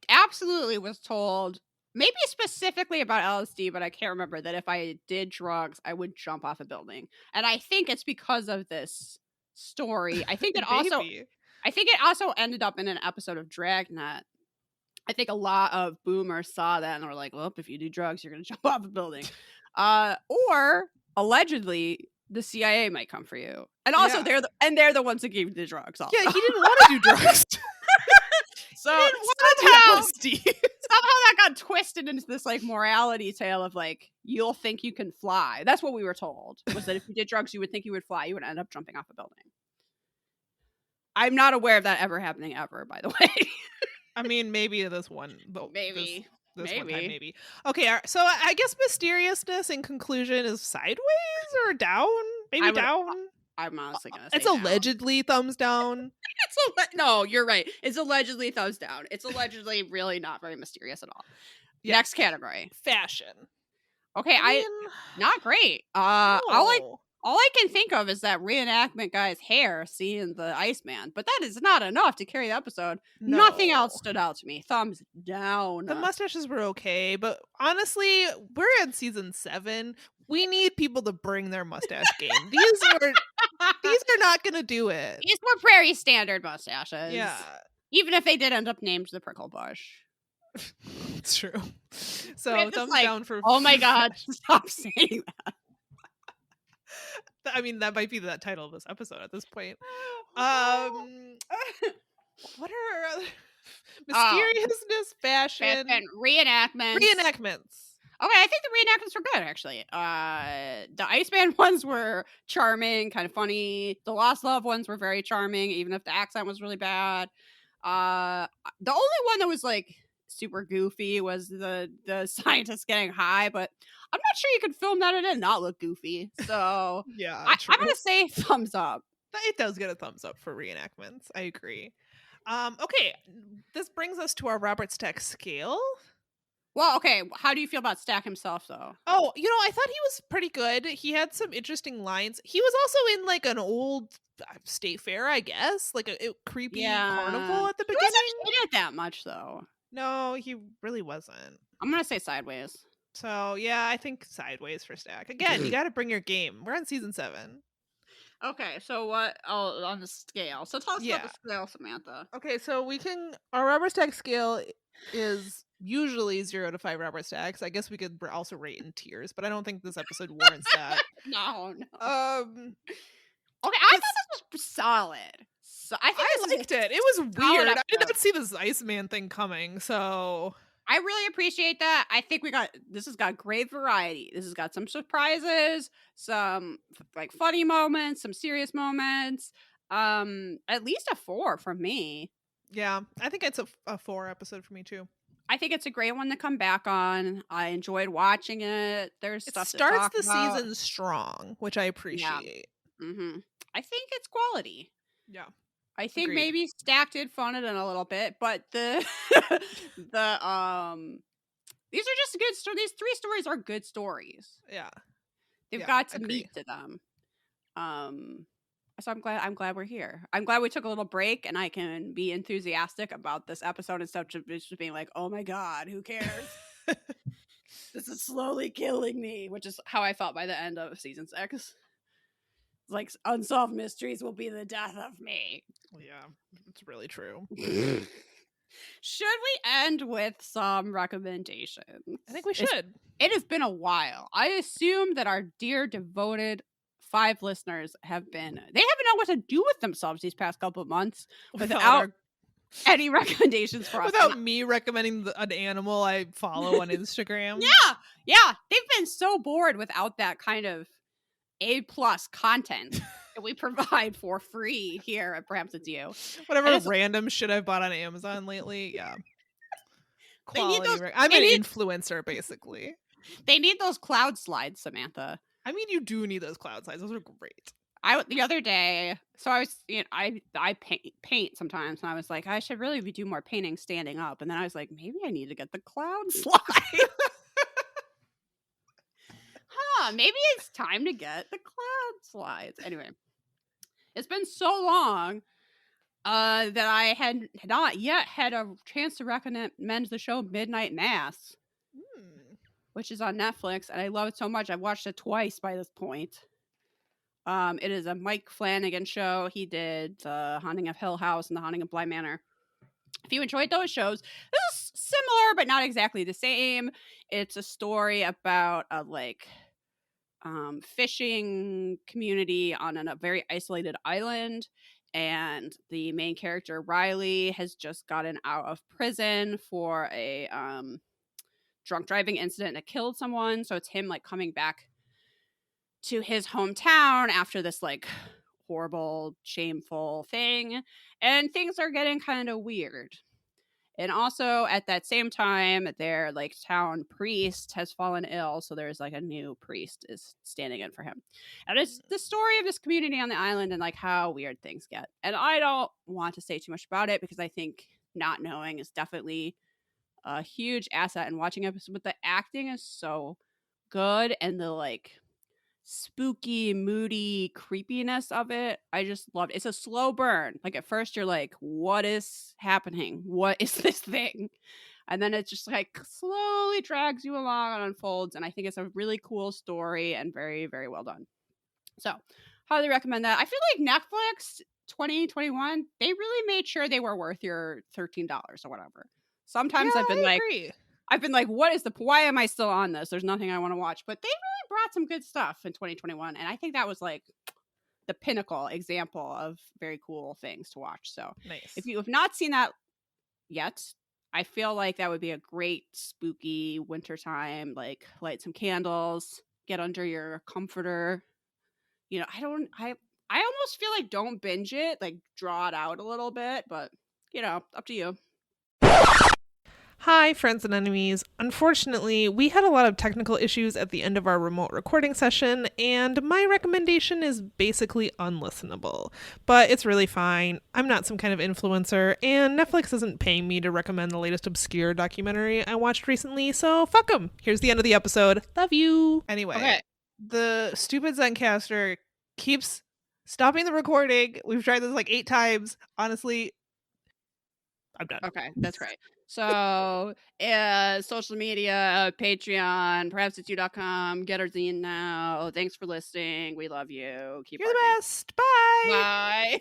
absolutely was told, maybe specifically about LSD, but I can't remember, that if I did drugs, I would jump off a building. And I think it's because of this story. I think it also ended up in an episode of Dragnet. I think a lot of boomers saw that and were like, well, if you do drugs, you're going to jump off a building. Or allegedly the CIA might come for you. And also they're the ones that gave you the drugs also. Yeah, he didn't want to do drugs. So somehow that got twisted into this like morality tale of like, you'll think you can fly. That's what we were told, was that if you did drugs, you would think you would fly. You would end up jumping off a building. I'm not aware of that ever happening ever, by the way. I mean, maybe this one. Maybe. This one time, maybe. Okay, so I guess mysteriousness in conclusion is sideways or down? Maybe down? I'm honestly going to say it's allegedly thumbs down. No, you're right. It's allegedly thumbs down. It's allegedly really not very mysterious at all. Yeah. Next category. Fashion. Okay, not great. All I can think of is that reenactment guy's hair seeing the Iceman, but that is not enough to carry the episode. No. Nothing else stood out to me. Thumbs down. The mustaches were okay, but honestly, we're in season 7. We need people to bring their mustache game. These are not going to do it. These were prairie standard mustaches. Yeah. Even if they did end up named the Prickle Bush. It's true. So thumbs down for. Oh my god! Stop saying that. I mean, that might be the title of this episode at this point. What are mysteriousness, fashion, reenactments? Okay, I think the reenactments were good, actually. The Iceman ones were charming, kind of funny. The Lost Love ones were very charming, even if the accent was really bad. The only one that was like super goofy was the scientist getting high, but I'm not sure you could film that and not look goofy. So yeah, I'm gonna say thumbs up. It does get a thumbs up for reenactments. I agree. Okay, this brings us to our Robert Stack scale. Well, okay, how do you feel about Stack himself, though? Oh, I thought he was pretty good. He had some interesting lines. He was also in like an old state fair, I guess, like a creepy Yeah. carnival at the He beginning. wasn't in it that much, though. No, he really wasn't. I'm gonna say Sideways. So yeah, I think sideways for Stack. Again, you got to bring your game. We're on season 7. Okay, so what? Oh, on the scale. So tell us about Yeah. the scale, Samantha. Okay, so our Robert Stack scale is usually 0 to 5 Robert Stacks. I guess we could also rate in tiers, but I don't think this episode warrants that. No. Um, Okay, I thought 'cause this was solid. So I think I this is liked a it. It was solid weird. I did episode. not see this Iceman thing coming, so I really appreciate that. I think this has got great variety. This has got some surprises, some like funny moments, some serious moments. At least a 4 from me. yeah, I think it's a 4 episode for me too. I think it's a great one to come back on. I enjoyed watching it. There's It stuff to starts talk the about. season strong, which I appreciate. hmm I think it's quality. Yeah. I think Agreed. maybe Stack did fun it in a little bit, but the these are just good stories. These 3 stories are good stories. Yeah. They've Yeah, got some agree. meat to them. So I'm glad we're here. I'm glad we took a little break and I can be enthusiastic about this episode instead of just being like, oh my god, who cares? This is slowly killing me, which is how I felt by the end of season 6. It's like Unsolved Mysteries will be the death of me. Yeah, it's really true. Should we end with some recommendations? I think we should. It has been a while. I assume that our dear devoted 5 listeners they haven't known what to do with themselves these past couple of months without any recommendations for us. Without me recommending an animal I follow on Instagram. Yeah. They've been so bored without that kind of A+ content that we provide for free here at Perhaps It's You. Whatever random shit I've bought on Amazon lately. Yeah. Quality. I'm an influencer, basically. They need those cloud slides, Samantha. I mean, you do need those cloud slides. Those are great. The other day, so I was, I paint sometimes, and I was like, I should really do more painting standing up. And then I was like, maybe I need to get the cloud slide. Maybe it's time to get the cloud slides. Anyway, it's been so long that I had not yet had a chance to recommend the show Midnight Mass, which is on Netflix, and I love it so much. I've watched it twice by this point. It is a Mike Flanagan show. He did The Haunting of Hill House and The Haunting of Bly Manor. If you enjoyed those shows, this is similar but not exactly the same. It's a story about a fishing community on a very isolated island, and the main character Riley has just gotten out of prison for a drunk driving incident that killed someone. So it's him coming back to his hometown after this horrible, shameful thing, and things are getting kind of weird. And also at that same time, their town priest has fallen ill, so there's a new priest is standing in for him. And it's the story of this community on the island and how weird things get. And I don't want to say too much about it because I think not knowing is definitely a huge asset in watching episodes. But the acting is so good, and the spooky, moody creepiness of it, I just loved it. It's a slow burn. At first you're like, what is happening? What is this thing? And then it just slowly drags you along and unfolds. And I think it's a really cool story and very, very well done. So highly recommend that. I feel like Netflix 2021, they really made sure they were worth your $13 or whatever. Sometimes I've been like, what is why am I still on this? There's nothing I want to watch. But they really brought some good stuff in 2021. And I think that was the pinnacle example of very cool things to watch. So nice. If you have not seen that yet, I feel like that would be a great spooky wintertime, light some candles, get under your comforter. I almost feel like don't binge it, draw it out a little bit, but up to you. Hi, friends and enemies. Unfortunately, we had a lot of technical issues at the end of our remote recording session, and my recommendation is basically unlistenable. But it's really fine. I'm not some kind of influencer, and Netflix isn't paying me to recommend the latest obscure documentary I watched recently, so fuck them. Here's the end of the episode. Love you. Anyway, Okay. the stupid Zencaster keeps stopping the recording. We've tried this like 8 times. Honestly, I'm done. Okay, that's great. So, social media, Patreon, perhapsitsyou.com, get our zine now. Thanks for listening. We love you. Keep You're the barking. best. Bye. Bye.